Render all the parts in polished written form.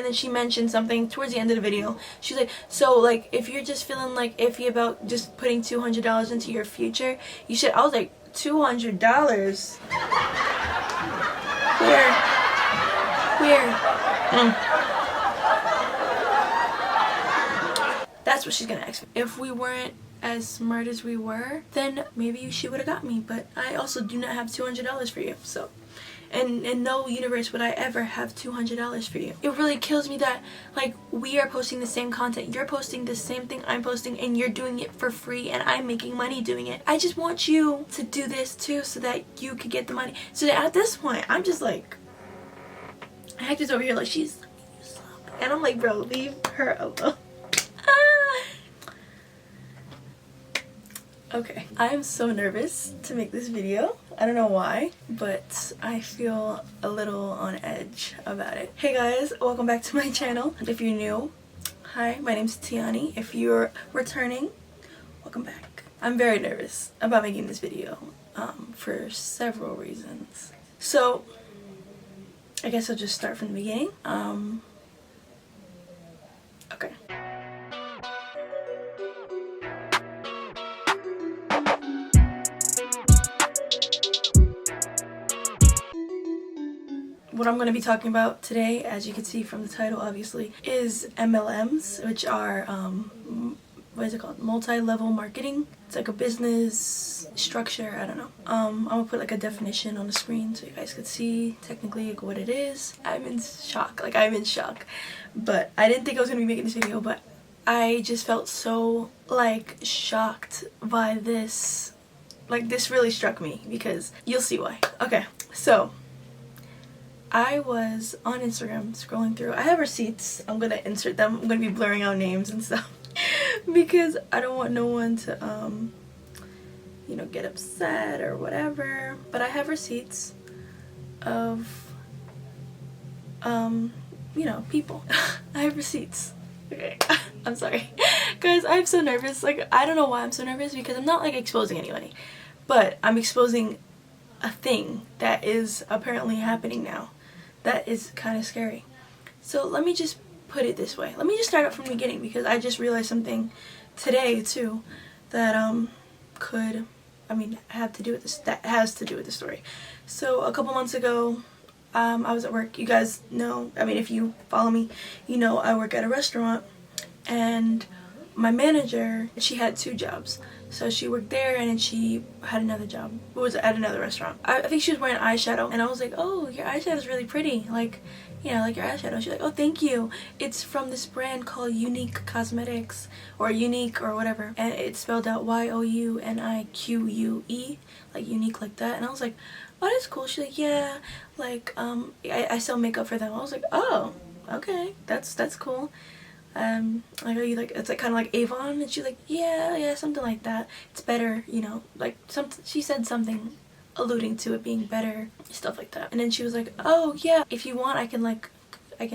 then she mentioned something towards the end of the video. She's like, so like if you're just feeling like iffy about just putting $200 into your future, you should. I was like, $200? Where? That's what she's gonna ask me. If we weren't as smart as we were, then maybe she would have got me, but I also do not have $200 for you. So, and in no universe would I ever have $200 for you. It really kills me that like we are posting the same content, you're posting the same thing I'm posting, and you're doing it for free and I'm making money doing it. I just want you to do this too so that you could get the money. So that at this point I'm just like, Hector's over here like, she's and I'm like, bro, leave her alone. Okay, I am so nervous to make this video. I don't know why, but I feel a little on edge about it. Hey guys, welcome back to my channel. If you're new, hi, my name's Tiani. If you're returning, welcome back. I'm very nervous about making this video for several reasons. So, I guess I'll just start from the beginning. Okay. What I'm going to be talking about today, as you can see from the title obviously, is MLMs, which are, what is it called? Multi-level marketing. It's like a business structure, I don't know. I'm going to put like a definition on the screen so you guys could see technically like what it is. I'm in shock, But I didn't think I was going to be making this video, but I just felt so like shocked by this. Like this really struck me because you'll see why. Okay, so I was on Instagram scrolling through. I have receipts. I'm gonna insert them. I'm gonna be blurring out names and stuff because I don't want no one to you know, get upset or whatever. But I have receipts of you know, people. I have receipts. Okay. I'm sorry. Guys, I'm so nervous. Like, I don't know why I'm so nervous because I'm not like exposing anybody, but I'm exposing a thing that is apparently happening now. That is kind of scary. So let me just put it this way. Let me just start up from the beginning because I just realized something today too that have to do with this. That has to do with the story. So a couple months ago, I was at work. You guys know. I mean, if you follow me, you know I work at a restaurant, and my manager, she had 2 jobs. So she worked there and then she had another job. It was at another restaurant. I think she was wearing eyeshadow and I was like, oh, your eyeshadow is really pretty. Like, you know, like your eyeshadow. She's like, oh, thank you. It's from this brand called Unique Cosmetics or Unique or whatever. And it's spelled out YOUNIQUE, like unique like that. And I was like, oh, that's cool. She's like, yeah, like, I sell makeup for them. I was like, oh, okay, that's cool. Like, are you like, it's like kind of like Avon? And she's like, yeah, something like that. It's better, you know, like she said something alluding to it being better, stuff like that. And then she was like, oh yeah, if you want, I can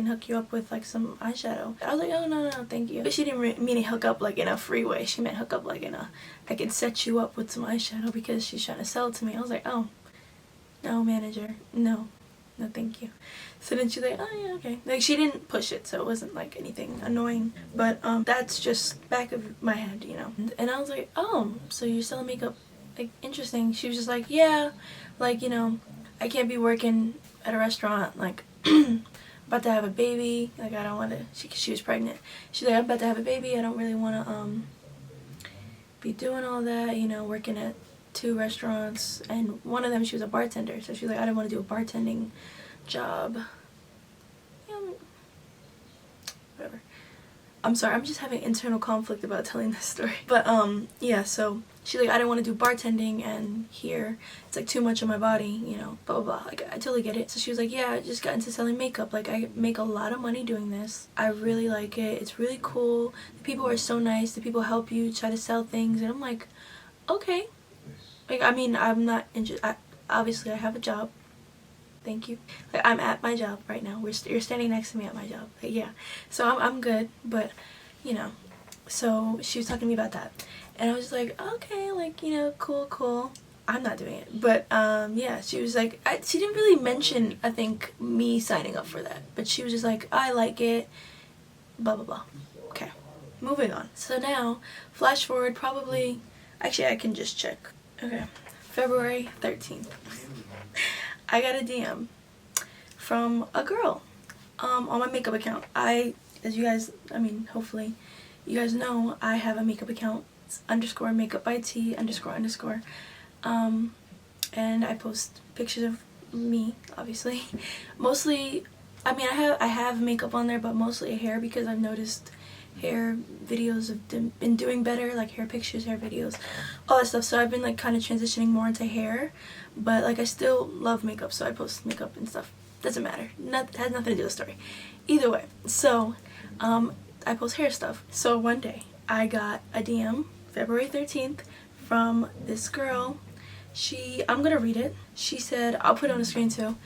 hook you up with like some eyeshadow. I was like, oh no, thank you. But she didn't mean to hook up like in a free way. She meant hook up like in a, I can set you up with some eyeshadow because she's trying to sell it to me. I was like, oh, no, manager, no, thank you. So then she's like, oh yeah, okay. Like, she didn't push it, so it wasn't like anything annoying. But that's just back of my head, you know. And I was like, oh, so you're selling makeup? Like, interesting. She was just like, yeah, like, you know, I can't be working at a restaurant, like, about to have a baby. Like, I don't want to, she was pregnant. She's like, I'm about to have a baby. I don't really want to be doing all that, you know, working at 2 restaurants. And one of them, she was a bartender. So she's like, I didn't want to do a bartending job. Yeah, whatever. I'm sorry, I'm just having internal conflict about telling this story. But yeah, so she's like, I didn't want to do bartending, and here it's like too much on my body, you know, blah blah blah. Like, I totally get it. So she was like, yeah, I just got into selling makeup. Like, I make a lot of money doing this. I really like it. It's really cool. The people are so nice. The people help you try to sell things, and I'm like, okay. Like, I mean, I'm not interested. Obviously I have a job. Thank you. Like, I'm at my job right now. You're standing next to me at my job. Like, yeah. So I'm good, but, you know. So she was talking to me about that. And I was just like, okay, like, you know, cool. I'm not doing it. But yeah, she was like, she didn't really mention, I think, me signing up for that, but she was just like, I like it, blah blah blah. Okay, moving on. So now, flash forward probably, actually I can just check. Okay, February 13th. I got a DM from a girl on my makeup account. As you guys, I mean, hopefully you guys know, I have a makeup account. It's _makeup by T __. And I post pictures of me, obviously. Mostly, I mean, I have makeup on there, but mostly hair, because I've noticed hair videos have been doing better, like hair pictures, hair videos, all that stuff. So I've been like kind of transitioning more into hair, but like I still love makeup, so I post makeup and stuff. Doesn't matter. Has nothing to do with the story. Either way, so I post hair stuff. So one day I got a DM, February 13th, from this girl. I'm gonna read it. She said, I'll put it on the screen too.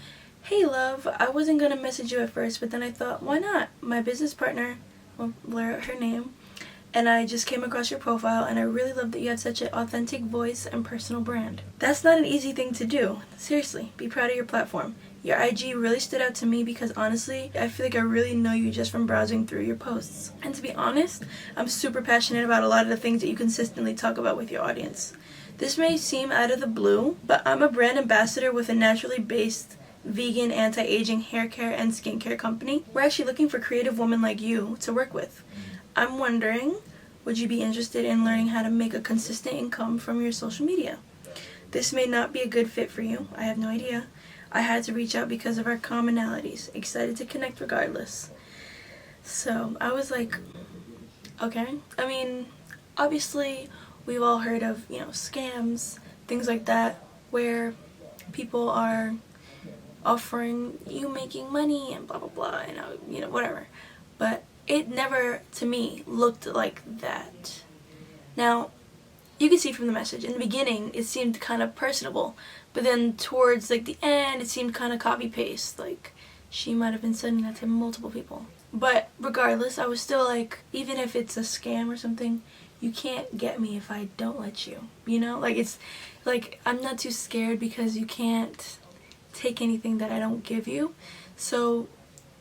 Hey love, I wasn't gonna message you at first, but then I thought, why not? My business partner, well, blur out her name, and I just came across your profile, and I really love that you have such an authentic voice and personal brand. That's not an easy thing to do. Seriously, be proud of your platform. Your IG really stood out to me because honestly, I feel like I really know you just from browsing through your posts. And to be honest, I'm super passionate about a lot of the things that you consistently talk about with your audience. This may seem out of the blue, but I'm a brand ambassador with a naturally based vegan anti-aging hair care and skincare company. We're actually looking for creative women like you to work with. I'm wondering, would you be interested in learning how to make a consistent income from your social media? This may not be a good fit for you. I have no idea. I had to reach out because of our commonalities. Excited to connect regardless. So I was like, okay. I mean, obviously we've all heard of, scams, things like that, where people are offering you making money and blah blah blah, and whatever. But it never, to me, looked like that. Now, you can see from the message, in the beginning it seemed kind of personable, but then towards like the end it seemed kind of copy-paste, like she might have been sending that to multiple people. But regardless, I was still like, even if it's a scam or something, you can't get me if I don't let you, like, it's like, I'm not too scared because you can't take anything that I don't give you. So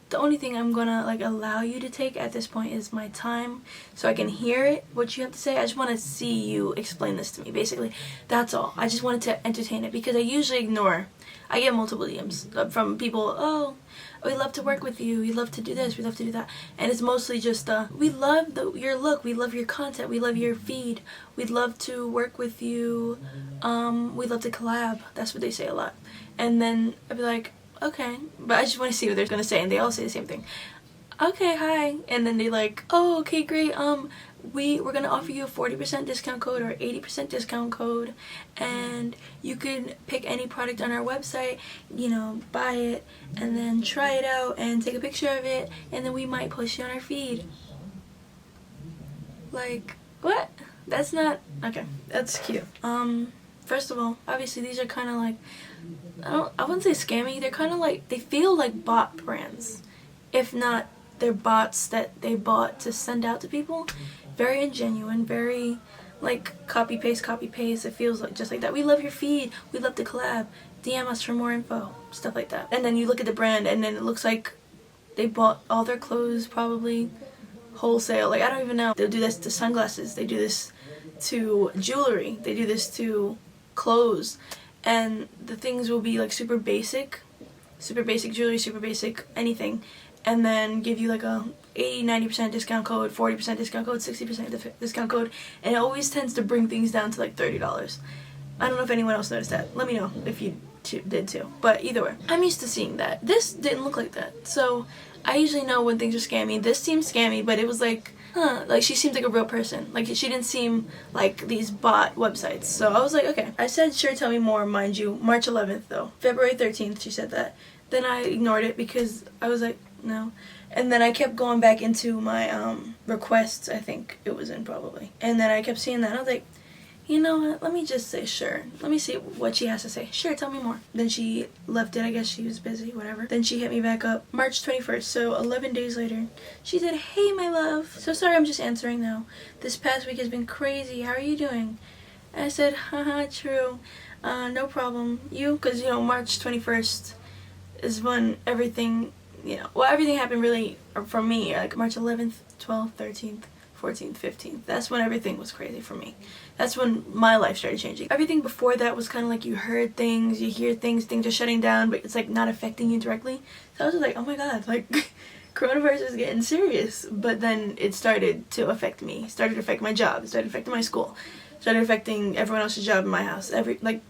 the only thing I'm gonna like allow you to take at this point is my time, so I can hear it, what you have to say. I just want to see you explain this to me, basically. That's all. I just wanted to entertain it, because I usually ignore. I get multiple DMs from people, oh, we love to work with you, we love to do this, we love to do that, and it's mostly just we love your look, we love your content, we love your feed, we'd love to work with you, we'd love to collab. That's what they say a lot. And then I'd be like, okay, but I just want to see what they're gonna say, and they all say the same thing. Okay, hi. And then they like, oh, okay, great, we're gonna offer you a 40% discount code or 80% discount code, and you can pick any product on our website, buy it and then try it out and take a picture of it, and then we might post you on our feed. Like, what? That's not okay. That's cute. First of all, obviously these are kind of like, I wouldn't say scammy. They're kind of like, they feel like bot brands, if not, they're bots that they bought to send out to people. Very ingenuine, very like copy paste. It feels like just like that. We love your feed, we love to collab, DM us for more info, stuff like that. And then you look at the brand, and then it looks like they bought all their clothes probably wholesale. Like, I don't even know. They'll do this to sunglasses, they do this to jewelry, they do this to clothes, and the things will be like super basic jewelry, super basic anything, and then give you like a 80-90% discount code, 40% discount code, 60% discount code, and it always tends to bring things down to like $30. I don't know if anyone else noticed that. Let me know if you did too. But either way, I'm used to seeing that. This didn't look like that, so I usually know when things are scammy. This seemed scammy, but it was like, like she seemed like a real person. Like, she didn't seem like these bot websites. So I was like, okay. I said, sure, tell me more, mind you, March 11th though. February 13th she said that. Then I ignored it because I was like, no. And then I kept going back into my requests, I think it was in probably. And then I kept seeing that. I was like, you know what, let me just say sure. Let me see what she has to say. Sure, tell me more. Then she left it. I guess she was busy, whatever. Then she hit me back up March 21st, so 11 days later. She said, hey, my love. So sorry, I'm just answering now. This past week has been crazy. How are you doing? And I said, haha, true. no problem. Because, you know, March 21st is when everything, you know, well, everything happened really for me, like March 11th, 12th, 13th, 14th, 15th. That's when everything was crazy for me. That's when my life started changing. Everything before that was kind of like you heard things, you hear things, things are shutting down, but it's like not affecting you directly. So I was just like, oh my god, like coronavirus is getting serious. But then it started to affect me. It started to affect my job. It started affecting my school. It started affecting everyone else's job in my house. Like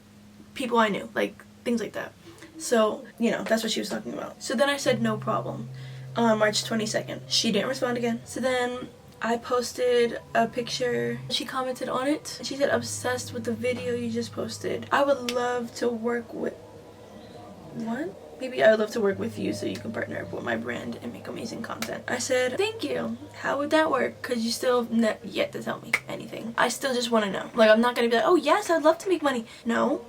people I knew, like things like that. So, you know, that's what she was talking about. So then I said no problem on March 22nd. She didn't respond again. So then I posted a picture. She commented on it. She said, obsessed with the video you just posted. I would love to work with... What? Maybe I would love to work with you so you can partner up with my brand and make amazing content. I said, thank you. How would that work? Because you still have yet to tell me anything. I still just want to know. Like, I'm not going to be like, oh yes, I'd love to make money. No.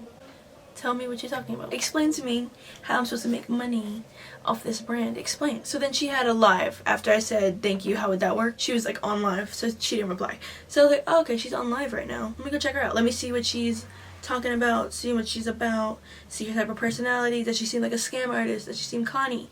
Tell me what you're talking about. Explain to me how I'm supposed to make money off this brand. Explain. So then she had a live after I said thank you, how would that work? She was like on live, so she didn't reply. So I was like, oh, okay, she's on live right now. Let me go check her out. Let me see what she's talking about, see what she's about, see her type of personality. Does she seem like a scam artist? Does she seem conny?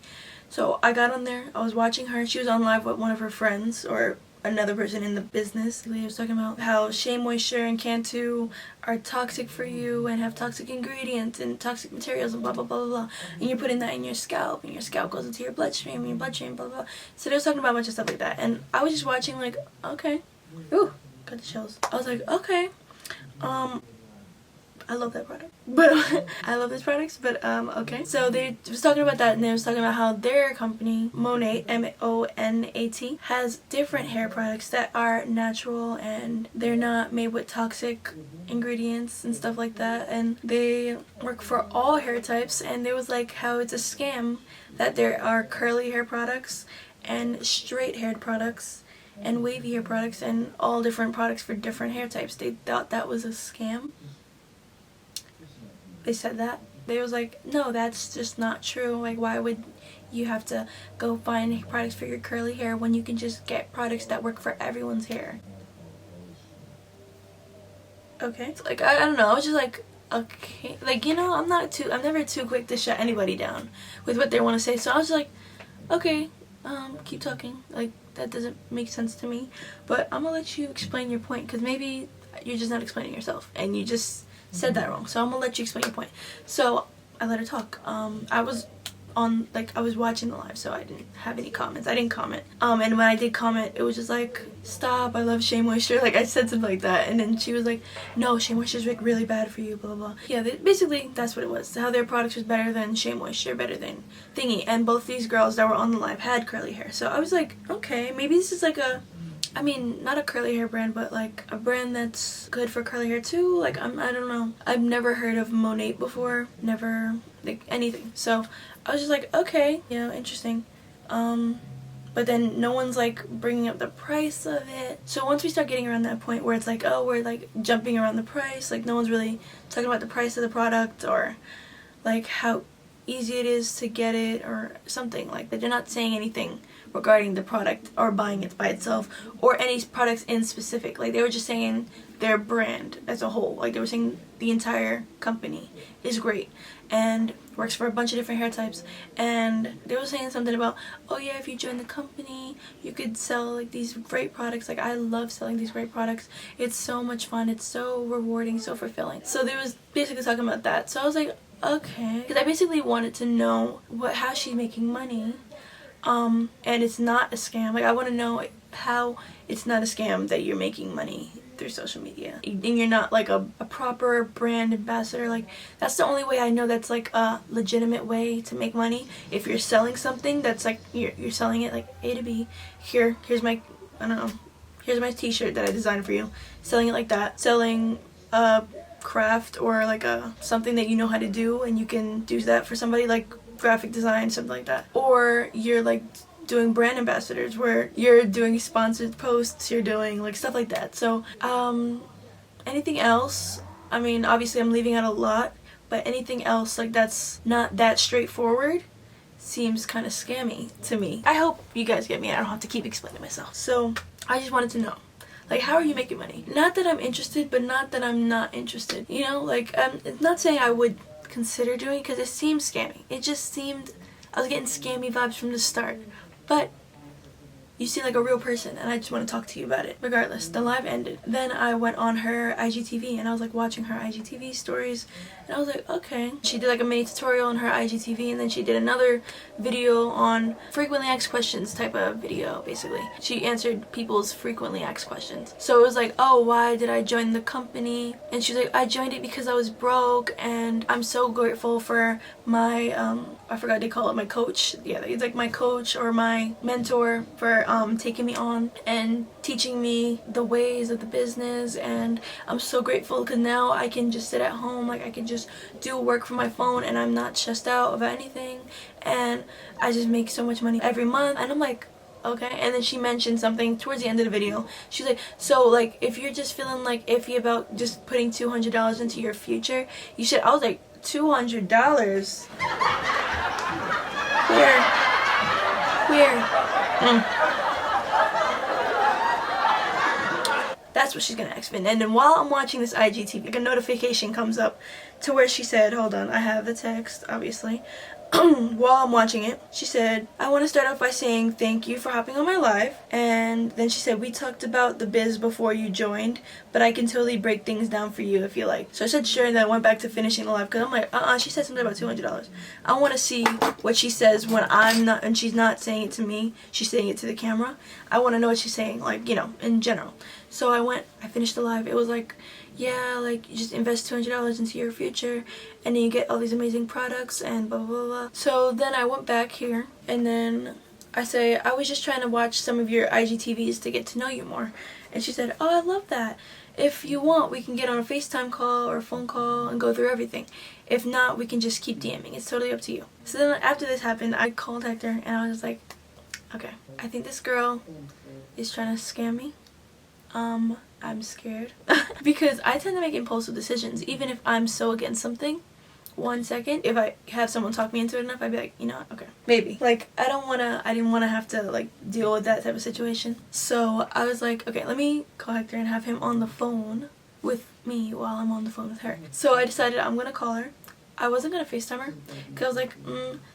So I got on there, I was watching her. She was on live with one of her friends or another person in the business. He was talking about how Shea Moisture and Cantu are toxic for you and have toxic ingredients and toxic materials and blah blah blah blah blah. And you're putting that in your scalp and your scalp goes into your bloodstream and your bloodstream blah blah. So they was talking about a bunch of stuff like that. And I was just watching like, okay. Ooh, got the chills. I was like, okay. I love that product, but I love these products, but okay. So they was talking about that, and they was talking about how their company, Monat, M-O-N-A-T, has different hair products that are natural and they're not made with toxic ingredients and stuff like that, and they work for all hair types. And there was like how it's a scam that there are curly hair products and straight haired products and wavy hair products and all different products for different hair types. They thought that was a scam. They said that. They was like, no, that's just not true. Like, why would you have to go find products for your curly hair when you can just get products that work for everyone's hair? Okay. So, like, I don't know. I was just like, okay. Like, you know, I'm never too quick to shut anybody down with what they want to say. So I was like, okay, keep talking. Like, that doesn't make sense to me. But I'm gonna let you explain your point, because maybe you're just not explaining yourself and you just said that wrong. So I'm gonna let you explain your point. So I let her talk. I was watching the live, so I didn't have any comments. I didn't comment. And when I did comment, it was just like, stop, I love Shea Moisture. Like, I said something like that, and then she was like, no, Shea Moisture is like really bad for you, blah blah blah. Yeah, basically that's what it was. How their products was better than Shea Moisture, better than thingy. And both these girls that were on the live had curly hair. So I was like, okay, maybe this is like a, I mean, not a curly hair brand, but like a brand that's good for curly hair too. Like, I don't know. I've never heard of Monat before. Never, like, anything. So I was just like, okay, you know, interesting. But then no one's like bringing up the price of it. So once we start getting around that point where it's like, oh, we're like jumping around the price, like no one's really talking about the price of the product or like how easy it is to get it or something like that. They're not saying anything regarding the product or buying it by itself or any products in specific. Like, they were just saying their brand as a whole. Like, they were saying the entire company is great and works for a bunch of different hair types. And they were saying something about, oh yeah, if you join the company, you could sell like these great products. Like, I love selling these great products. It's so much fun. It's so rewarding, so fulfilling. So they was basically talking about that. So I was like, okay. Because I basically wanted to know how she's making money. And it's not a scam. Like, I want to know how it's not a scam that you're making money through social media and you're not like a proper brand ambassador. Like, that's the only way I know that's like a legitimate way to make money. If you're selling something that's like you're selling it like A to B. Here's my, I don't know, here's my t-shirt that I designed for you. Selling it like that. Selling a craft or like something that you know how to do and you can do that for somebody, like graphic design, something like that. Or you're like doing brand ambassadors where you're doing sponsored posts, you're doing like stuff like that. So anything else, I mean, obviously I'm leaving out a lot, but anything else like that's not that straightforward seems kind of scammy to me. I hope you guys get me. I don't have to keep explaining myself. So I just wanted to know, Like, how are you making money? Not that I'm interested, but not that I'm not interested. You know, like, I'm not saying I would consider doing it because it seemed scammy. It just seemed, I was getting scammy vibes from the start. But you seem like a real person and I just want to talk to you about it. Regardless, the live ended. Then I went on her IGTV and I was like watching her IGTV stories and I was like, okay. She did like a mini tutorial on her IGTV and then she did another video on frequently asked questions type of video, basically. She answered people's frequently asked questions. So it was like, oh, why did I join the company? And she's like, I joined it because I was broke and I'm so grateful for my, I forgot they call it my coach. Yeah, it's like my coach or my mentor for taking me on and teaching me the ways of the business, and I'm so grateful because now I can just sit at home, like I can just do work from my phone and I'm not stressed out about anything, and I just make so much money every month. And I'm like, okay. And then she mentioned something towards the end of the video. She's like, so like if you're just feeling like iffy about just putting $200 into your future, you should. I was like, $200? Where? That's what she's gonna ask me. And then while I'm watching this IGTV, like a notification comes up to where she said, hold on, I have the text, obviously. While I'm watching it, she said, I want to start off by saying thank you for hopping on my live. And then she said, we talked about the biz before you joined, but I can totally break things down for you if you like. So I said sure, and then I went back to finishing the live because I'm like, she said something about $200. I want to see what she says when I'm not, and she's not saying it to me, she's saying it to the camera. I want to know what she's saying, like, you know, in general. So I finished the live. It was like, yeah, like you just invest $200 into your future and then you get all these amazing products and blah blah blah blah. So then I went back here and then I say, I was just trying to watch some of your IGTVs to get to know you more. And she said, oh, I love that. If you want, we can get on a FaceTime call or a phone call and go through everything. If not, we can just keep DMing. It's totally up to you. So then after this happened, I contacted her and I was like, okay, I think this girl is trying to scam me. I'm scared because I tend to make impulsive decisions even if I'm so against something. 1 second, if I have someone talk me into it enough, I'd be like, you know what, okay, maybe. Like, I didn't want to have to like deal with that type of situation. So I was like, okay, let me call Hector and have him on the phone with me while I'm on the phone with her. So I decided I'm gonna call her. I wasn't gonna FaceTime her because I was like,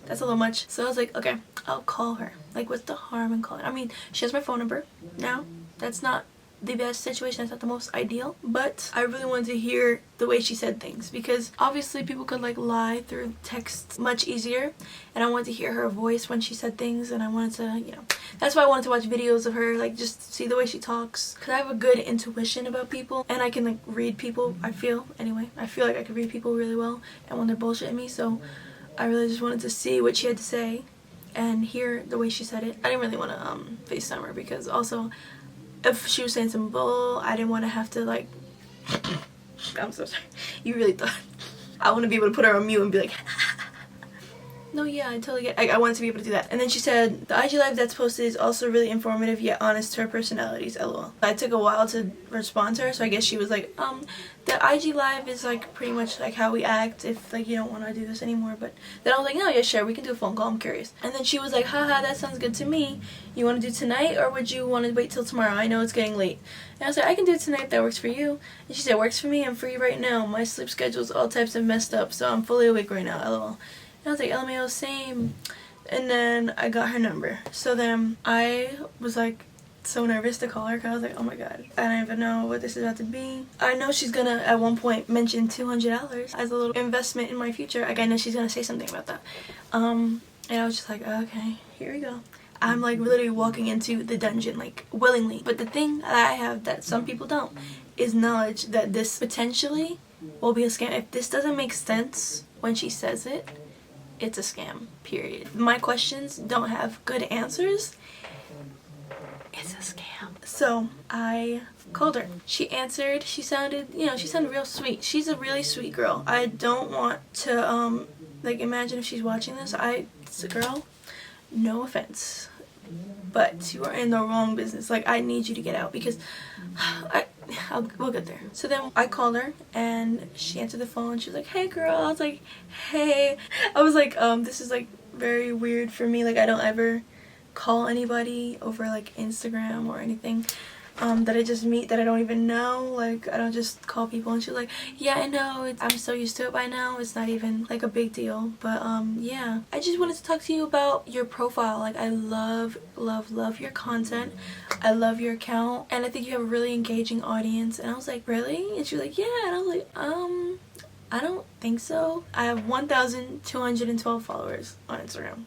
that's a little much. So I was like, okay, I'll call her. Like, what's the harm in calling? I mean, she has my phone number now. That's not the best situation, that's not the most ideal, but I really wanted to hear the way she said things because obviously people could like lie through text much easier, and I wanted to hear her voice when she said things, and I wanted to, you know, that's why I wanted to watch videos of her, like just see the way she talks, because I have a good intuition about people and I can like read people. I feel like I can read people really well and when they're bullshitting me. So I really just wanted to see what she had to say and hear the way she said it. I didn't really want to FaceTime her because also if she was saying some bull, I didn't want to have to like I'm so sorry. You really thought I want to be able to put her on mute and be like no, yeah, I totally get I wanted to be able to do that. And then she said, the IG live that's posted is also really informative yet honest to her personalities, lol. I took a while to respond to her, so I guess she was like, the IG live is like pretty much like how we act if like you don't want to do this anymore. But then I was like, no, yeah, sure, we can do a phone call, I'm curious. And then she was like, haha, that sounds good to me. You want to do tonight or would you want to wait till tomorrow? I know it's getting late. And I was like, I can do it tonight if that works for you. And she said, works for me, I'm free right now. My sleep schedule's all types of messed up, so I'm fully awake right now, lol. And I was like, LMAO, same. And then I got her number. So then I was like so nervous to call her because I was like, oh my god, I don't even know what this is about to be. I know she's gonna at one point mention $200 as a little investment in my future. Like I know she's gonna say something about that. And I was just like, okay, here we go. I'm like literally walking into the dungeon like willingly. But the thing that I have that some people don't is knowledge that this potentially will be a scam. If this doesn't make sense when she says it, it's a scam, period. My questions don't have good answers. It's a scam. So I called her. She answered. She sounded real sweet. She's a really sweet girl. I don't want to, like imagine if she's watching this. It's a girl, no offense, but you are in the wrong business. Like I need you to get out because we'll get there. So then I called her and she answered the phone. She was like, hey girl. I was like, hey. I was like, this is like very weird for me. Like I don't ever call anybody over like Instagram or anything. that I just meet that I don't even know. Like, I don't just call people and she's like, yeah, I know, I'm so used to it by now, it's not even like a big deal. But yeah, I just wanted to talk to you about your profile. Like, I love your content, I love your account, and I think you have a really engaging audience. And I was like, really? And she was like, yeah. And I was like, I don't think so. I have 1,212 followers on Instagram.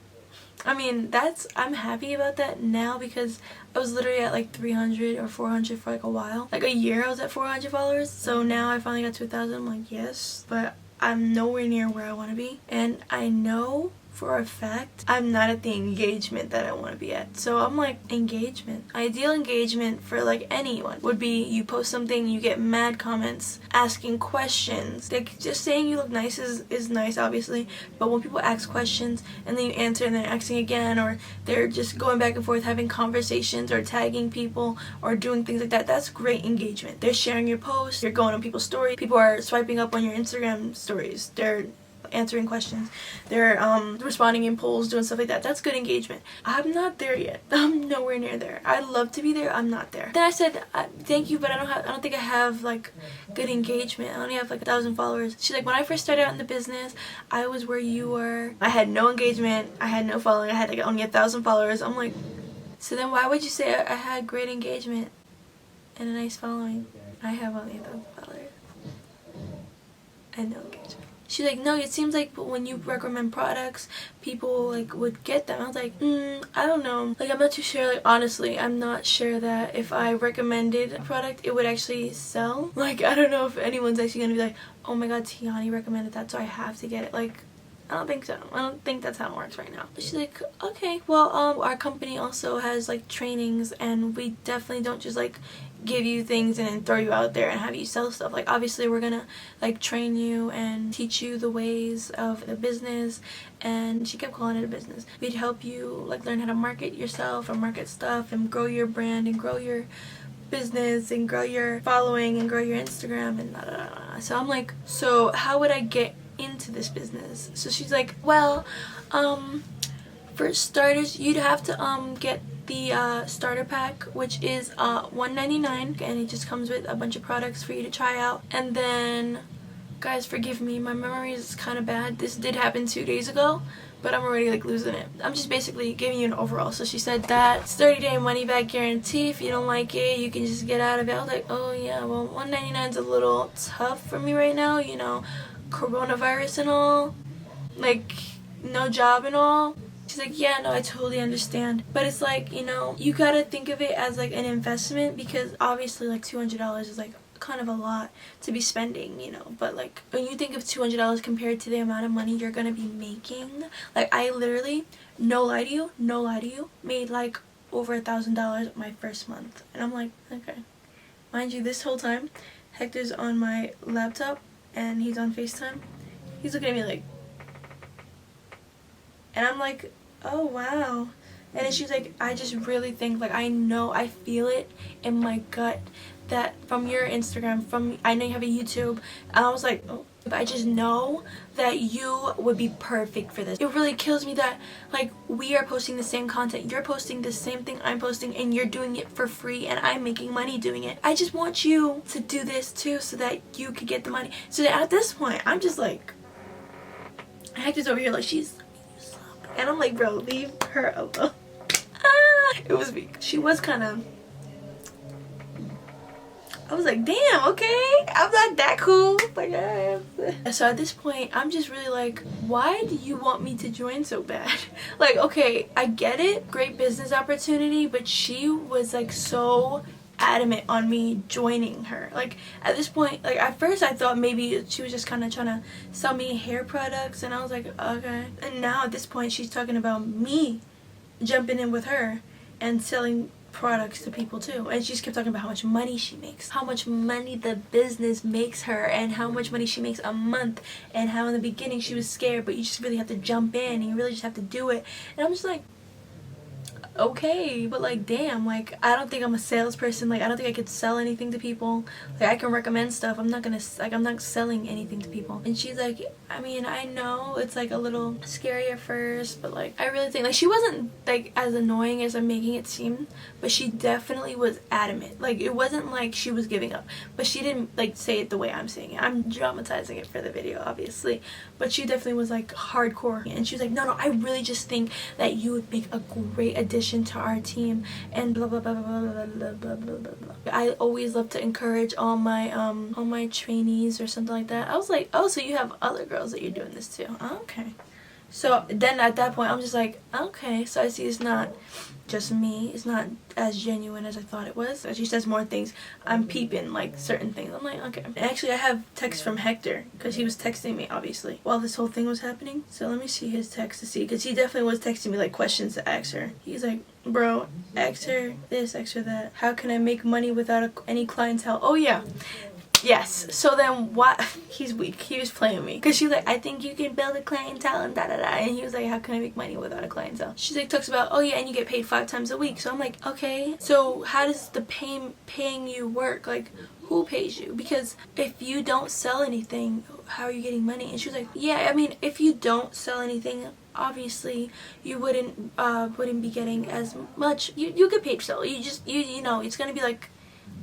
I mean, I'm happy about that now, because I was literally at like 300 or 400 for like a while. Like a year I was at 400 followers. So now I finally got to 1,000. I'm like, yes, but I'm nowhere near where I want to be. And I know for a fact I'm not at the engagement that I want to be at. So I'm like, engagement, ideal engagement for like anyone would be you post something, you get mad comments asking questions. Like, just saying you look nice is nice, obviously, but when people ask questions and then you answer and they're asking again, or they're just going back and forth having conversations or tagging people or doing things like that, that's great engagement. They're sharing your posts, you're going on people's stories, people are swiping up on your Instagram stories, they're answering questions, they're responding in polls, doing stuff like that. That's good engagement. I'm not there yet. I'm nowhere near there. I'd love to be there. I'm not there. Then I said, thank you, but I don't think I have like good engagement. I only have like 1,000 followers. She's like, when I first started out in the business, I was where you were. I had no engagement, I had no following, I had like only 1,000 followers. I'm like, so then why would you say I had great engagement and a nice following? I have only 1,000 followers and no engagement. She's like, no, it seems like when you recommend products, people like would get them. I was like, I don't know. Like, I'm not too sure. Like, honestly, I'm not sure that if I recommended a product, it would actually sell. Like, I don't know if anyone's actually gonna be like, oh my god, Tiani recommended that, so I have to get it. Like, I don't think so. I don't think that's how it works right now. She's like, okay, well, our company also has like trainings, and we definitely don't just like give you things and then throw you out there and have you sell stuff. Like, obviously we're gonna like train you and teach you the ways of the business. And she kept calling it a business. We'd help you like learn how to market yourself and market stuff and grow your brand and grow your business and grow your following and grow your Instagram and da, da, da, da. So I'm like, so how would I get into this business? So she's like, well, for starters, you'd have to get the starter pack, which is $1.99, and it just comes with a bunch of products for you to try out. And then, guys, forgive me, my memory is kind of bad. This did happen 2 days ago, but I'm already like losing it. I'm just basically giving you an overall. So she said that it's 30-day money back guarantee. If you don't like it, you can just get out of it. I was like, oh yeah, well, $1.99 is a little tough for me right now, you know, coronavirus and all, like no job and all. She's like, yeah, no, I totally understand. But it's like, you know, you gotta think of it as like an investment, because obviously like $200 is like kind of a lot to be spending, you know. But like, when you think of $200 compared to the amount of money you're gonna be making, like, I literally, no lie to you, made like over $1,000 my first month. And I'm like, okay. Mind you, this whole time, Hector's on my laptop and he's on FaceTime. He's looking at me like, and I'm like, oh wow. And then she's like, I just really think, like, I know, I feel it in my gut that from your Instagram, from, I know you have a YouTube, and I was like, oh, I just know that you would be perfect for this. It really kills me that, like, we are posting the same content, you're posting the same thing I'm posting, and you're doing it for free, and I'm making money doing it. I just want you to do this too, so that you could get the money. So that at this point, I'm just like, Hector's over here like, she's, and I'm like, bro, leave her alone. It was me. She was kind of, I was like, damn, okay, I'm not that cool. Like, I am. So at this point, I'm just really like, why do you want me to join so bad? Like, okay, I get it, great business opportunity, but she was like so adamant on me joining her. Like, at this point, like, at first I thought maybe she was just kind of trying to sell me hair products, and I was like, okay. And now at this point, she's talking about me jumping in with her and selling products to people too. And she just kept talking about how much money she makes, how much money the business makes her, and how much money she makes a month, and how in the beginning she was scared, but you just really have to jump in and you really just have to do it. And I'm just like, okay, but like damn, like I don't think I'm a salesperson. Like I don't think I could sell anything to people. Like I can recommend stuff, I'm not gonna, like I'm not selling anything to people. And she's like, I mean, I know it's like a little scary at first, but like I really think, like she wasn't like as annoying as I'm making it seem, but she definitely was adamant. Like it wasn't like she was giving up, but she didn't like say it the way I'm saying it. I'm dramatizing it for the video obviously, but she definitely was like hardcore. And she was like, no, I really just think that you would make a great addition to our team, and blah blah blah blah blah blah blah blah blah. I always love to encourage all my trainees or something like that. I was like, oh, so you have other girls that you're doing this to? Okay. So then at that point I'm just like, okay, so I see it's not just me, it's not as genuine as I thought it was. As she says more things, I'm peeping like certain things. I'm like, okay. And actually I have text from Hector, because he was texting me obviously while this whole thing was happening. So let me see his text to see, because he definitely was texting me like questions to ask her. He's like, bro, ask her this, ask her that. How can I make money without any clientele? Oh yeah. Yes. So then what? He's weak. He was playing me. Because she was like, I think you can build a clientele and da da da. And he was like, how can I make money without a clientele? She's like, talks about, oh yeah, and you get paid 5 times a week. So I'm like, okay. So how does the paying you work? Like, who pays you? Because if you don't sell anything, how are you getting money? And she was like, yeah, I mean, if you don't sell anything, obviously you wouldn't be getting as much. You get paid still. You know, it's gonna be like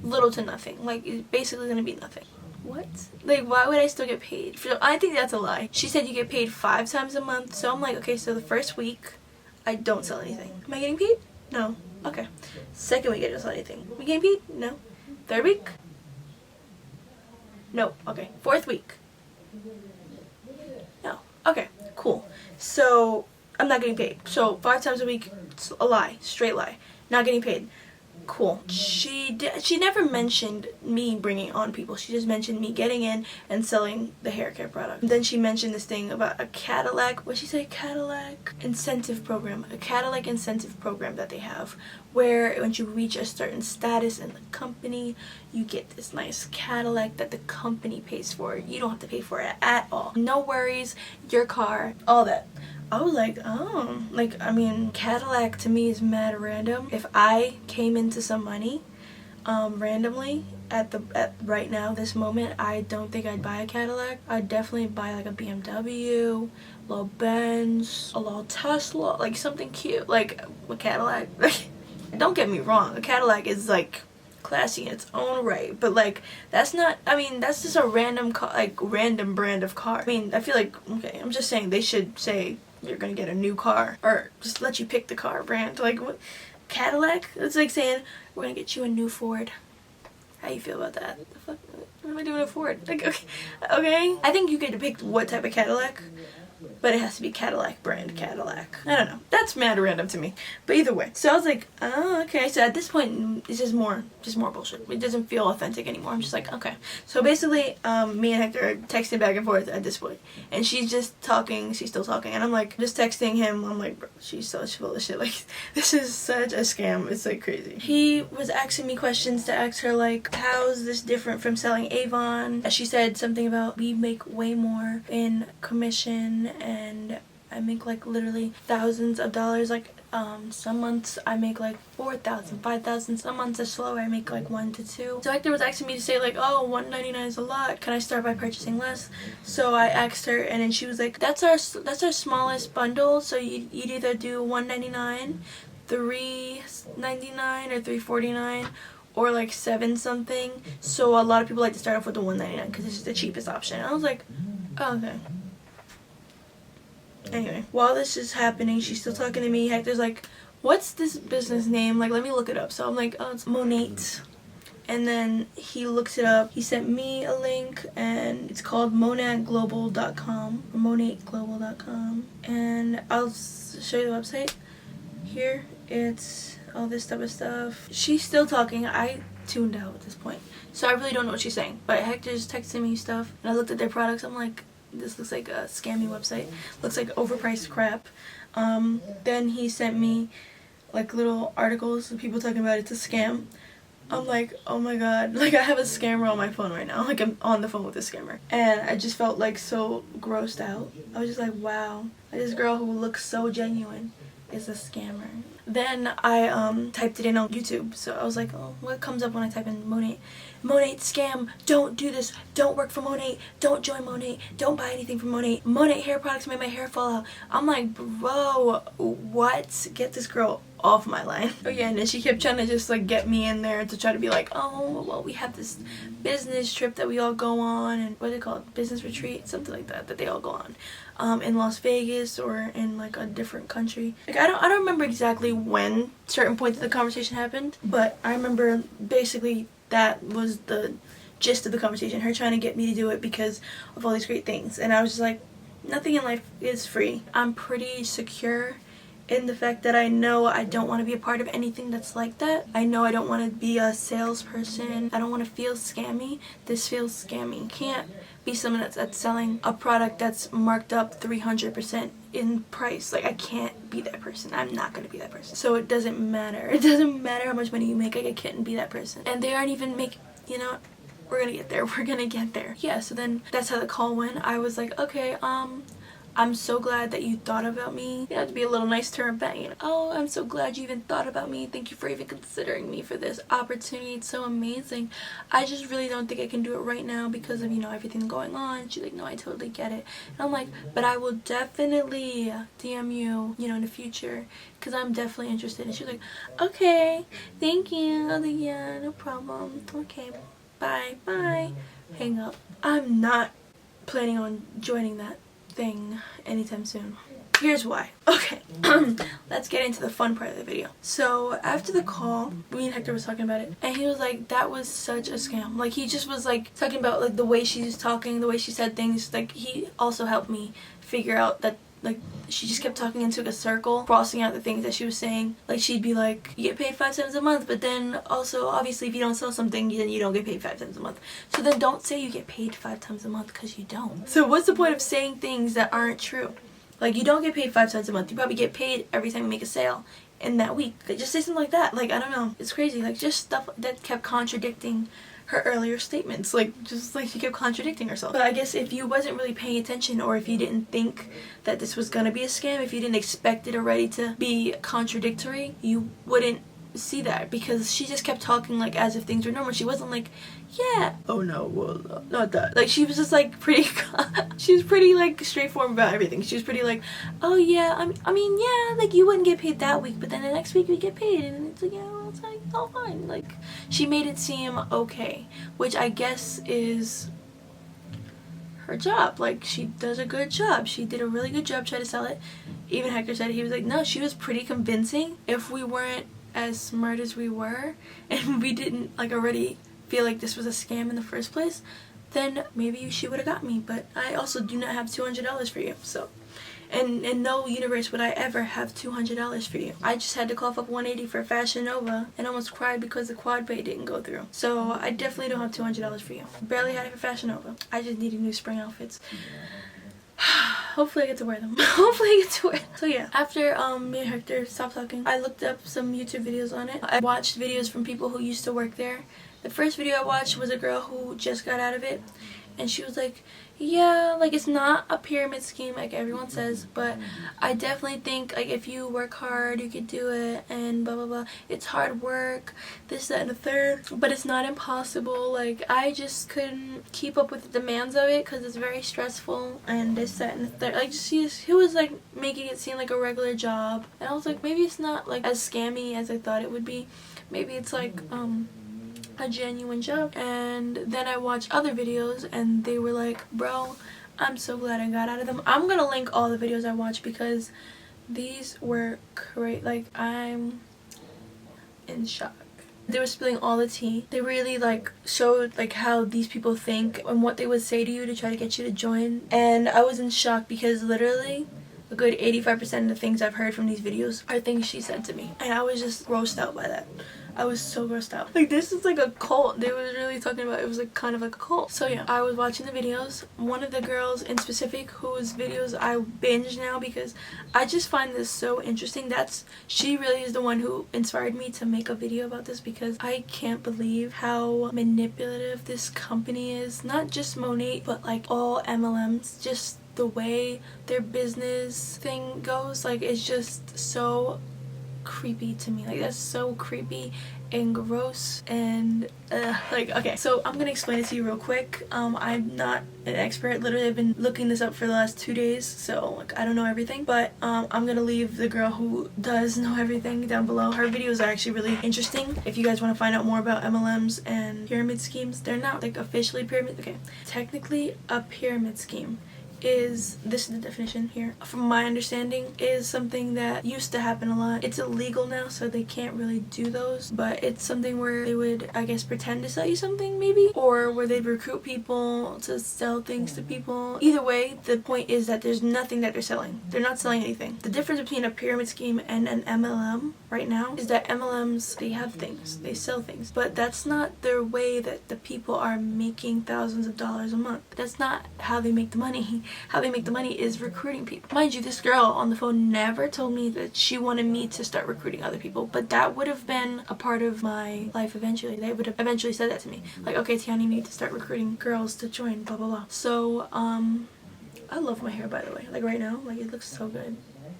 little to nothing. Like it's basically gonna be nothing. What? Like why would I still get paid? I think that's a lie. She said you get paid 5 times a month. So I'm like, okay, so the first week I don't sell anything. Am I getting paid? No. Okay. Second week I don't sell anything. Am I getting paid? No. Third week? No. Okay. Fourth week? No. Okay. Cool. So I'm not getting paid. So 5 times a week, it's a lie. Straight lie. Not getting paid. Cool. She never mentioned me bringing on people. She just mentioned me getting in and selling the hair care product. And then she mentioned this thing about a Cadillac. What did she say? Cadillac incentive program. A Cadillac incentive program that they have, where once you reach a certain status in the company, you get this nice Cadillac that the company pays for. You don't have to pay for it at all. No worries. Your car. All that. I was like, oh, like, I mean, Cadillac to me is mad random. If I came into some money, randomly, at right now, this moment, I don't think I'd buy a Cadillac. I'd definitely buy like a BMW, a little Benz, a little Tesla, like something cute, like a Cadillac. Don't get me wrong, a Cadillac is like classy in its own right, but like that's not, I mean, that's just a random random brand of car. I mean, I feel like, okay, I'm just saying they should say you're gonna get a new car, or just let you pick the car brand. Like what? Cadillac? It's like saying we're gonna get you a new Ford. How you feel about that? The fuck? What am I doing a Ford? Like, okay. I think you get to pick what type of Cadillac, but it has to be Cadillac brand Cadillac. I don't know. That's mad random to me. But either way. So I was like, oh, okay. So at this point, it's just more bullshit. It doesn't feel authentic anymore. I'm just like, okay. So basically, me and Hector are texting back and forth at this point. And she's just talking. She's still talking. And I'm like, just texting him. I'm like, bro, she's so full of shit. Like, this is such a scam. It's like crazy. He was asking me questions to ask her, like, how's this different from selling Avon? She said something about we make way more in commission, and I make like literally thousands of dollars. Like some months I make like 4,000, 5,000. Some months are slow, I make like 1 to 2. So Hector was asking me to say like, oh, $199 is a lot. Can I start by purchasing less? So I asked her, and then she was like, that's our smallest bundle. So you'd either do $199, $399, or $349. Or like 7 something. So a lot of people like to start off with the $199 because it's just the cheapest option. I was like, oh, okay. Anyway, while this is happening, she's still talking to me. Hector's like, what's this business name? Like, let me look it up. So I'm like, oh, it's Monate. And then he looks it up. He sent me a link, and it's called monatglobal.com, or monateglobal.com. And I'll show you the website. Here, it's all this type of stuff. She's still talking. I tuned out at this point, so I really don't know what she's saying. But Hector's texting me stuff, and I looked at their products. I'm like, this looks like a scammy website. Looks like overpriced crap. Then he sent me like little articles of people talking about it's a scam. I'm like, oh my god, like I have a scammer on my phone right now. Like I'm on the phone with a scammer. And I just felt like so grossed out. I was just like, wow, this girl who looks so genuine is a scammer. then I typed it in on YouTube. So I was like, oh, what comes up when I type in Monat? Monat scam, don't do this, don't work for Monat, don't join Monat, don't buy anything from Monat. Monat hair products make my hair fall out. I'm like, bro, what? Get this girl off my line. Oh yeah, and then she kept trying to just like get me in there to try to be like, oh, well, we have this business trip that we all go on, and what is it called, business retreat, something like that they all go on in Las Vegas or in like a different country. Like I don't remember exactly when certain points of the conversation happened, but I remember basically that was the gist of the conversation, her trying to get me to do it because of all these great things. And I was just like, nothing in life is free. I'm pretty secure in the fact that I know I don't want to be a part of anything that's like that. I know I don't want to be a salesperson. I don't want to feel scammy. This feels scammy. Can't be someone that's selling a product that's marked up 300% in price. Like, I can't be that person. I'm not going to be that person. So it doesn't matter. It doesn't matter how much money you make. Like, I can't be that person. And they aren't even making, you know, we're gonna get there. We're gonna get there. Yeah, so then that's how the call went. I was like, okay, I'm so glad that you thought about me. You have to be a little nice to her back, you know. Oh, I'm so glad you even thought about me. Thank you for even considering me for this opportunity. It's so amazing. I just really don't think I can do it right now because of, you know, everything going on. She's like, no, I totally get it. And I'm like, but I will definitely DM you, you know, in the future because I'm definitely interested. And she's like, okay, thank you. I was like, yeah, no problem. Okay, bye, bye. Hang up. I'm not planning on joining that thing anytime soon. Here's why. Okay, let's get into the fun part of the video. So after the call, me and Hector was talking about it, and he was like, that was such a scam. Like, he just was like talking about like the way she's talking, the way she said things. Like, he also helped me figure out that like she just kept talking into a circle, crossing out the things that she was saying. Like, she'd be like, you get paid 5 times a month, but then also obviously if you don't sell something, then you don't get paid 5 times a month. So then don't say you get paid 5 times a month because you don't. So what's the point of saying things that aren't true? Like, you don't get paid 5 times a month. You probably get paid every time you make a sale in that week. Like, just say something like that. Like, I don't know. It's crazy. Like, just stuff that kept contradicting her earlier statements. Like, just like she kept contradicting herself. But I guess if you wasn't really paying attention, or if you didn't think that this was gonna be a scam, if you didn't expect it already to be contradictory, you wouldn't see that, because she just kept talking like as if things were normal. She wasn't like, yeah, oh no, well, not that. Like, she was just like pretty she was pretty like straightforward about everything. She was pretty like, oh yeah, I mean yeah, like you wouldn't get paid that week, but then the next week you get paid, and it's like, yeah, well, it's like all fine. Like, she made it seem okay, which I guess is her job. Like, she does a good job. She did a really good job trying to sell it. Even Hector said, he was like, no, she was pretty convincing. If we weren't as smart as we were, and we didn't like already feel like this was a scam in the first place, then maybe she would have got me. But I also do not have $200 for you, so, and in no universe would I ever have $200 for you. I just had to cough up 180 for Fashion Nova and almost cried because the quad pay didn't go through. So I definitely don't have $200 for you. Barely had it for Fashion Nova. I just needed new spring outfits. Hopefully I get to wear them. Hopefully I get to wear them. So yeah, after me and Hector stopped talking, I looked up some YouTube videos on it. I watched videos from people who used to work there. The first video I watched was a girl who just got out of it, and she was like, yeah, like, it's not a pyramid scheme like everyone says, but I definitely think like if you work hard you could do it, and blah blah blah. It's hard work, this, that, and the third, but it's not impossible. Like, I just couldn't keep up with the demands of it because it's very stressful, and this, that, and the third. Like, she was like making it seem like a regular job, and I was like, maybe it's not like as scammy as I thought it would be. Maybe it's like a genuine job. And then I watched other videos, and they were like, bro, I'm so glad I got out of them. I'm gonna link all the videos I watched because these were great. Like, I'm in shock. They were spilling all the tea. They really like showed like how these people think and what they would say to you to try to get you to join, and I was in shock because literally a good 85% of the things I've heard from these videos are things she said to me, and I was just grossed out by that. I was so grossed out. Like, this is like a cult. They were really talking about it was like kind of like a cult. So yeah, I was watching the videos. One of the girls in specific whose videos I binge now because I just find this so interesting. She really is the one who inspired me to make a video about this, because I can't believe how manipulative this company is. Not just Monat, but like all MLMs. Just the way their business thing goes, like, it's just so creepy to me. Like, that's so creepy and gross and like, okay, so I'm gonna explain it to you real quick. I'm not an expert. Literally, I've been looking this up for the last 2 days, so like, I don't know everything, but I'm gonna leave the girl who does know everything down below. Her videos are actually really interesting if you guys want to find out more about MLMs and pyramid schemes. They're not like officially pyramid. Okay, technically a pyramid scheme is, this is the definition here, from my understanding, is something that used to happen a lot. It's illegal now, so they can't really do those, but it's something where they would, I guess, pretend to sell you something maybe, or where they'd recruit people to sell things to people. Either way, the point is that there's nothing that they're selling. They're not selling anything. The difference between a pyramid scheme and an MLM right now is that MLMs, they have things, they sell things, but that's not their way that the people are making thousands of dollars a month. That's not how they make the money. How they make the money is recruiting people. Mind you, this girl on the phone never told me that she wanted me to start recruiting other people, but that would have been a part of my life eventually. They would have eventually said that to me. Like, okay, Tiani, you need to start recruiting girls to join, blah, blah, blah. So, I love my hair, by the way. Like, right now, like, it looks so good.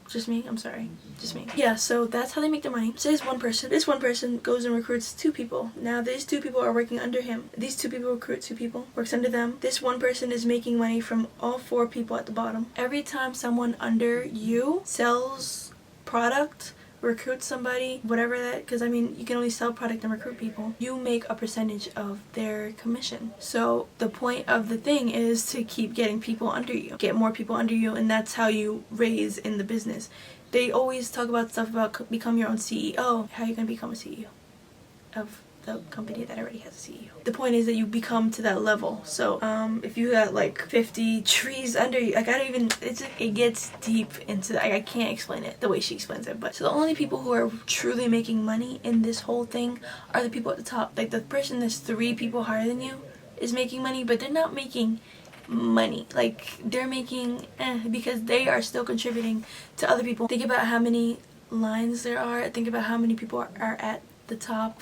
Just me? I'm sorry. Just me. Yeah, so that's how they make their money. So this one person goes and recruits 2 people. Now these 2 people are working under him. These 2 people recruit 2 people, works under them. This one person is making money from all 4 people at the bottom. Every time someone under you sells product, recruit somebody, whatever that, because I mean, you can only sell product and recruit people, you make a percentage of their commission. So the point of the thing is to keep getting people under you, get more people under you, and that's how you raise in the business. They always talk about stuff about become your own CEO. How are you going to become a CEO of the company that already has a CEO? The point is that you become to that level. So if you got like 50 trees under you, like, I don't even, it gets deep into that. I can't explain it the way she explains it. But so the only people who are truly making money in this whole thing are the people at the top. Like, the person that's 3 people higher than you is making money, but they're not making money. Like, they're making because they are still contributing to other people. Think about how many lines there are. Think about how many people are at the top.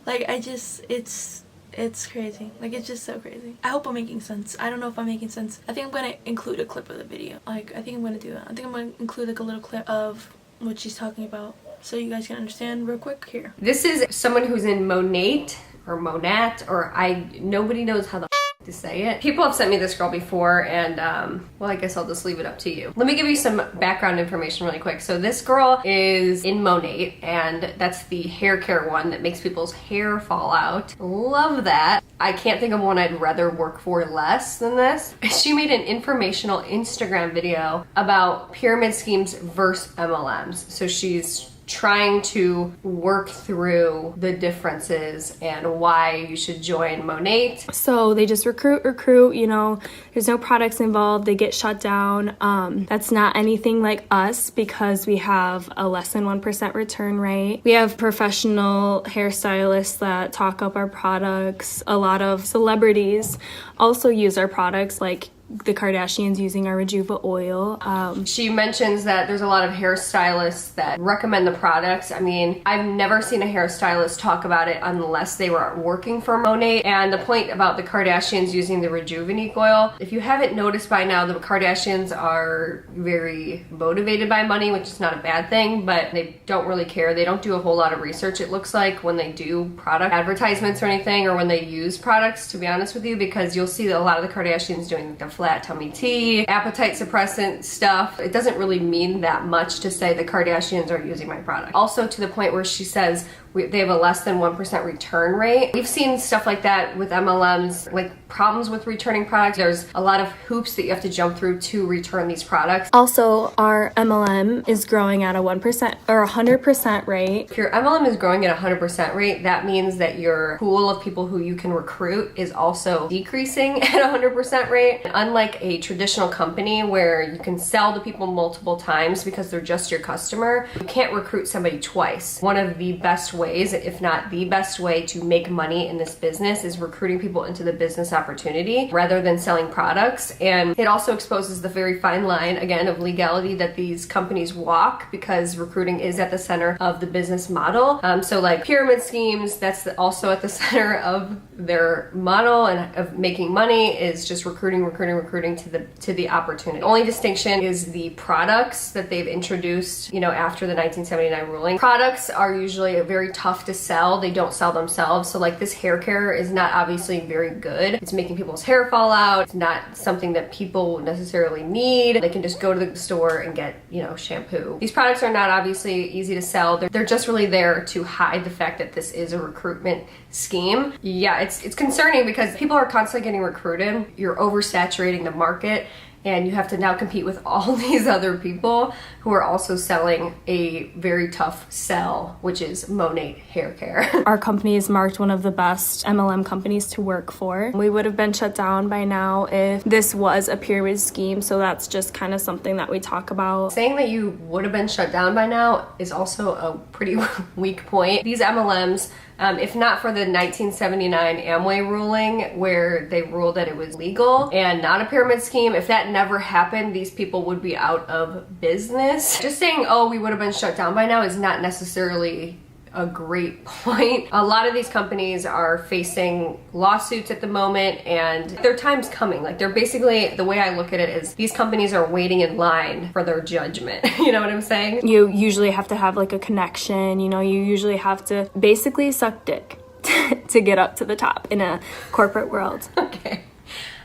Like, it's crazy. Like, it's just so crazy. I hope I'm making sense. I don't know if I'm making sense. I think I'm gonna include a clip of the video. Like, I think I'm gonna do that. I think I'm gonna include like a little clip of what she's talking about so you guys can understand real quick here. This is someone who's in Monate or Monat, or nobody knows how the to say it. People have sent me this girl before, and well, I guess I'll just leave it up to you. Let me give you some background information really quick. So this girl is in Monate, and that's the hair care one that makes people's hair fall out. Love that. I can't think of one I'd rather work for less than this. She made an informational Instagram video about pyramid schemes versus MLMs. So she's trying to work through the differences and why you should join Monate. So they just recruit, you know, there's no products involved, they get shut down. That's not anything like us because we have a less than 1% return rate. We have professional hairstylists that talk up our products. A lot of celebrities also use our products, like the Kardashians using our Rejuva oil. She mentions that there's a lot of hairstylists that recommend the products. I mean, I've never seen a hairstylist talk about it unless they were working for Monate. And the point about the Kardashians using the Rejuvenate oil, if you haven't noticed by now, the Kardashians are very motivated by money, which is not a bad thing, but they don't really care. They don't do a whole lot of research, it looks like, when they do product advertisements or anything, or when they use products, to be honest with you, because you'll see that a lot of the Kardashians doing the flat tummy tea, appetite suppressant stuff. It doesn't really mean that much to say the Kardashians are using my product. Also, to the point where she says they have a less than 1% return rate. We've seen stuff like that with MLMs, like problems with returning products. There's a lot of hoops that you have to jump through to return these products. Also, our MLM is growing at a 1% or 100% rate. If your MLM is growing at a 100% rate, that means that your pool of people who you can recruit is also decreasing at a 100% rate. Unlike a traditional company where you can sell to people multiple times because they're just your customer, you can't recruit somebody twice. One of the best ways, if not the best way, to make money in this business is recruiting people into the business opportunity rather than selling products. And it also exposes the very fine line, again, of legality that these companies walk, because recruiting is at the center of the business model. So like pyramid schemes, that's also at the center of their model and of making money, is just recruiting. comparing recruiting to the opportunity. The only distinction is the products that they've introduced, you know, after the 1979 ruling. Products are usually very tough to sell. They don't sell themselves. So like this hair care is not obviously very good. It's making people's hair fall out. It's not something that people necessarily need. They can just go to the store and get, you know, shampoo. These products are not obviously easy to sell. They're just really there to hide the fact that this is a recruitment scheme. Yeah, it's concerning because people are constantly getting recruited. You're oversaturating the market, and you have to now compete with all these other people who are also selling a very tough sell, which is Monat hair care. Our company is marked one of the best MLM companies to work for. We would have been shut down by now if this was a pyramid scheme, so that's just kind of something that we talk about. Saying that you would have been shut down by now is also a pretty weak point. These MLMs, if not for the 1979 Amway ruling where they ruled that it was legal and not a pyramid scheme, if that never happened, these people would be out of business. Just saying, oh, we would have been shut down by now is not necessarily a great point. A lot of these companies are facing lawsuits at the moment, and their time's coming. Like, they're basically, the way I look at it is these companies are waiting in line for their judgment. You know what I'm saying? You usually have to have like a connection, you know, you usually have to basically suck dick to get up to the top in a corporate world. Okay.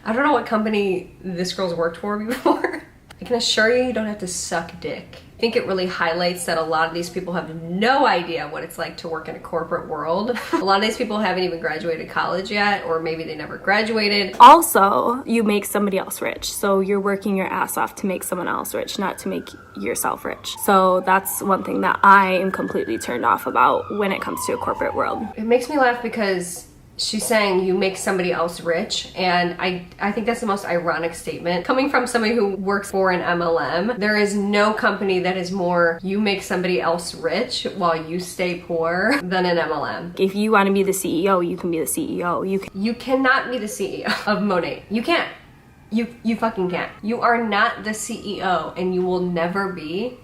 I don't know what company this girl's worked for before. I can assure you, you don't have to suck dick. I think it really highlights that a lot of these people have no idea what it's like to work in a corporate world. A lot of these people haven't even graduated college yet, or maybe they never graduated. Also, you make somebody else rich. So you're working your ass off to make someone else rich, not to make yourself rich. So that's one thing that I am completely turned off about when it comes to a corporate world. It makes me laugh because she's saying you make somebody else rich, and I think that's the most ironic statement. Coming from somebody who works for an MLM, there is no company that is more you make somebody else rich while you stay poor than an MLM. If you want to be the CEO, you can be the CEO. You cannot be the CEO of Monat. You can't. You fucking can't. You are not the CEO, and you will never be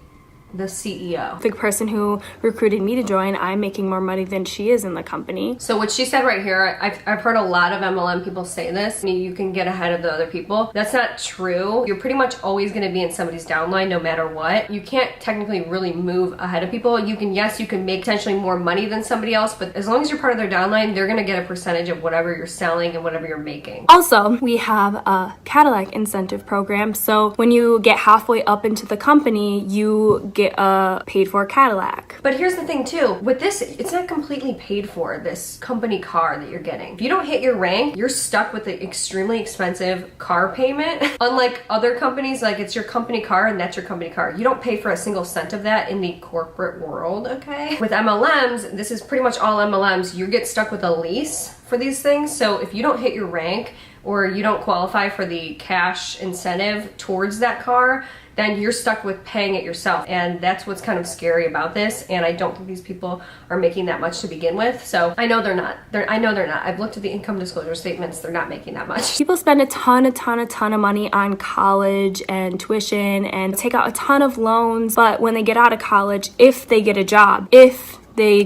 the CEO. The person who recruited me to join, I'm making more money than she is in the company. So what she said right here, I've heard a lot of MLM people say this. I mean, you can get ahead of the other people. That's not true. You're pretty much always going to be in somebody's downline no matter what. You can't technically really move ahead of people. You can make potentially more money than somebody else, but as long as you're part of their downline, they're going to get a percentage of whatever you're selling and whatever you're making. Also, we have a Cadillac incentive program. So when you get halfway up into the company, you get a paid for Cadillac. But here's the thing too, with this, it's not completely paid for, this company car that you're getting. If you don't hit your rank, you're stuck with the extremely expensive car payment. Unlike other companies, like it's your company car and that's your company car. You don't pay for a single cent of that in the corporate world, okay? With MLMs, this is pretty much all MLMs, you get stuck with a lease for these things. So if you don't hit your rank or you don't qualify for the cash incentive towards that car, then you're stuck with paying it yourself. And that's what's kind of scary about this. And I don't think these people are making that much to begin with. So I know they're not. I know they're not. I've looked at the income disclosure statements. They're not making that much. People spend a ton of money on college and tuition and take out a ton of loans. But when they get out of college, if they get a job, they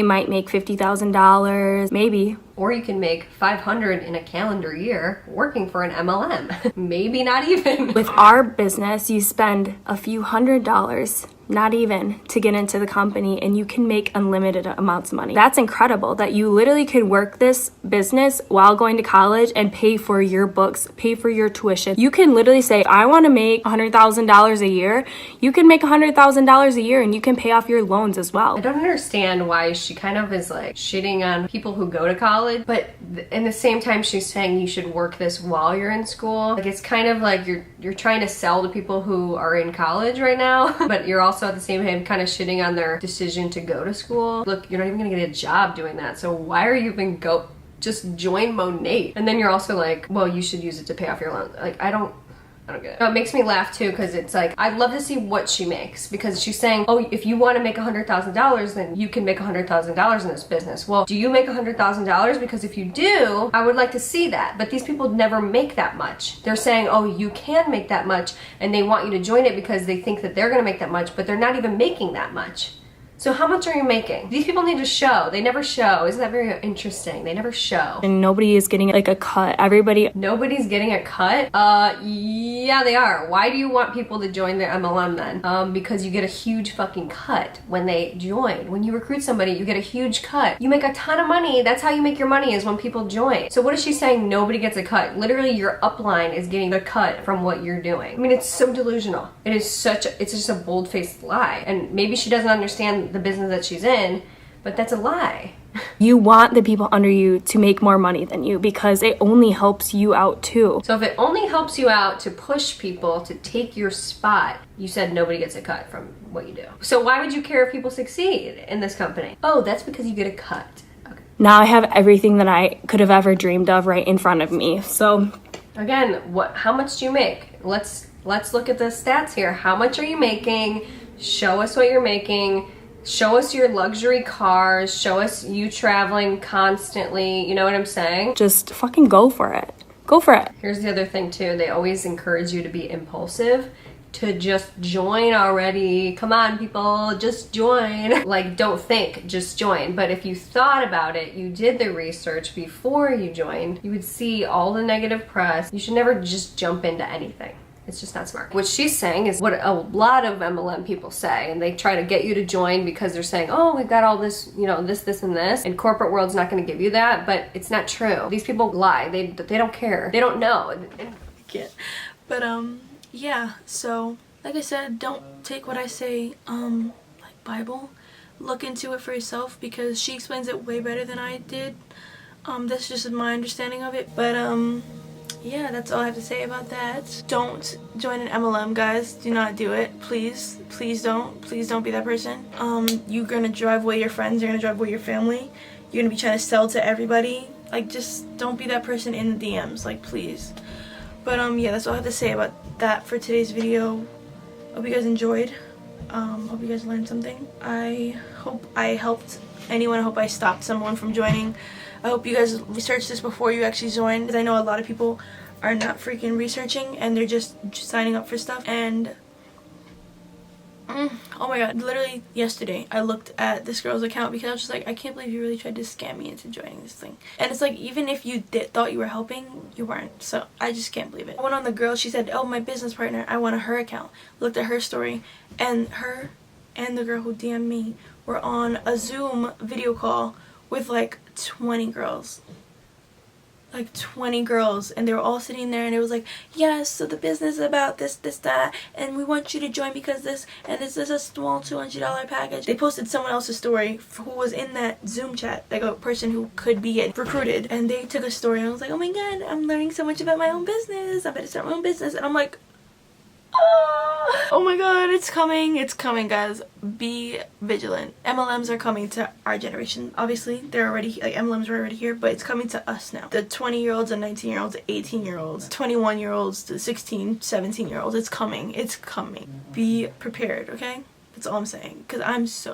might make $50,000, maybe. Or you can make $500 in a calendar year working for an MLM. Maybe not even. With our business, you spend a few $100s, not even, to get into the company, and you can make unlimited amounts of money. That's incredible that you literally can work this business while going to college and pay for your books, pay for your tuition. You can literally say, I want to make $100,000 a year. You can make $100,000 a year and you can pay off your loans as well. I don't understand why she kind of is like shitting on people who go to college, but in the same time she's saying you should work this while you're in school. Like, it's kind of like you're trying to sell to people who are in college right now, but you're also at the same time kind of shitting on their decision to go to school. Look, you're not even gonna get a job doing that, so why are you even just join Monat? And then you're also like, well, you should use it to pay off your loan. Like, I don't get it. It makes me laugh too, because it's like, I'd love to see what she makes, because she's saying, oh, if you want to make $100,000, then you can make $100,000 in this business. Well, do you make $100,000? Because if you do, I would like to see that. But these people never make that much. They're saying, oh, you can make that much, and they want you to join it because they think that they're going to make that much, but they're not even making that much. So how much are you making? These people need to show. They never show. Isn't that very interesting? They never show. And nobody is getting like a cut. Nobody's getting a cut? Yeah, they are. Why do you want people to join their MLM then? Because you get a huge fucking cut when they join. When you recruit somebody, you get a huge cut. You make a ton of money. That's how you make your money, is when people join. So what is she saying? Nobody gets a cut. Literally, your upline is getting the cut from what you're doing. I mean, it's so delusional. It's just a bold-faced lie. And maybe she doesn't understand the business that she's in, but that's a lie. You want the people under you to make more money than you because it only helps you out too. So if it only helps you out to push people to take your spot, you said nobody gets a cut from what you do. So why would you care if people succeed in this company? Oh, that's because you get a cut. Okay. Now I have everything that I could have ever dreamed of right in front of me. So again, how much do you make? Let's look at the stats here. How much are you making? Show us what you're making. Show us your luxury cars. Show us you traveling constantly. You know what I'm saying? Just fucking go for it. Go for it. Here's the other thing too. They always encourage you to be impulsive, to just join already. Come on, people, just join. Like, don't think, just join. But if you thought about it, you did the research before you joined, you would see all the negative press. You should never just jump into anything. It's just not smart. What she's saying is what a lot of MLM people say, and they try to get you to join because they're saying, oh, we've got all this, you know, this, and this, and corporate world's not going to give you that, but it's not true. These people lie. They don't care. They don't know. I can't. But, yeah, so, like I said, don't take what I say, like Bible. Look into it for yourself because she explains it way better than I did. That's just my understanding of it, but, yeah, that's all I have to say about that. Don't join an MLM, guys. Do not do it. Please. Please don't. Please don't be that person. You're gonna drive away your friends. You're gonna drive away your family. You're gonna be trying to sell to everybody. Like, just don't be that person in the DMs. Like, please. But, yeah, that's all I have to say about that for today's video. Hope you guys enjoyed. Hope you guys learned something. I hope I helped anyone. I hope I stopped someone from joining. I hope you guys research this before you actually join, because I know a lot of people are not freaking researching and they're just signing up for stuff. And oh my god, literally yesterday I looked at this girl's account because I was just like, I can't believe you really tried to scam me into joining this thing. And it's like, even if you thought you were helping, you weren't. So I just can't believe it. I went on the girl, she said, oh, my business partner, I want her account. Looked at her story, and her and the girl who DM'd me were on a Zoom video call with like 20 girls. Like 20 girls, and they were all sitting there, and it was like, yes, so the business is about this, that, and we want you to join because this, and this is a small $200 package. They posted someone else's story who was in that Zoom chat, like a person who could be recruited, and they took a story, and I was like, oh my god, I'm learning so much about my own business. I better start my own business. And I'm like, oh my god, it's coming, guys. Be vigilant. MLMs are coming to our generation. Obviously, they're already, like, MLMs are already here, but it's coming to us now. The 20-year-olds, the 19-year-olds, the 18-year-olds, 21-year-olds, the 16, 17-year-olds. It's coming. Be prepared, okay? That's all I'm saying, because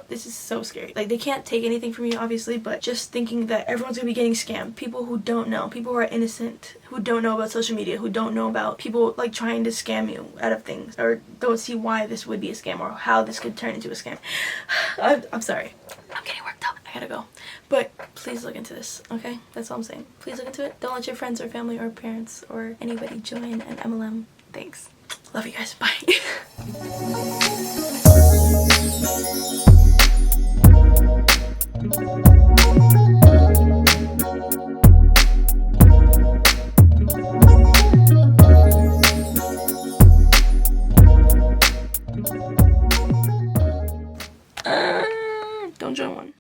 this is so scary. Like, they can't take anything from you, obviously, but just thinking that everyone's gonna be getting scammed. People who don't know, people who are innocent, who don't know about social media, who don't know about people, like, trying to scam you out of things, or don't see why this would be a scam, or how this could turn into a scam. I'm sorry. I'm getting worked up. I gotta go. But please look into this, okay? That's all I'm saying. Please look into it. Don't let your friends or family or parents or anybody join an MLM. Thanks. Love you guys. Bye.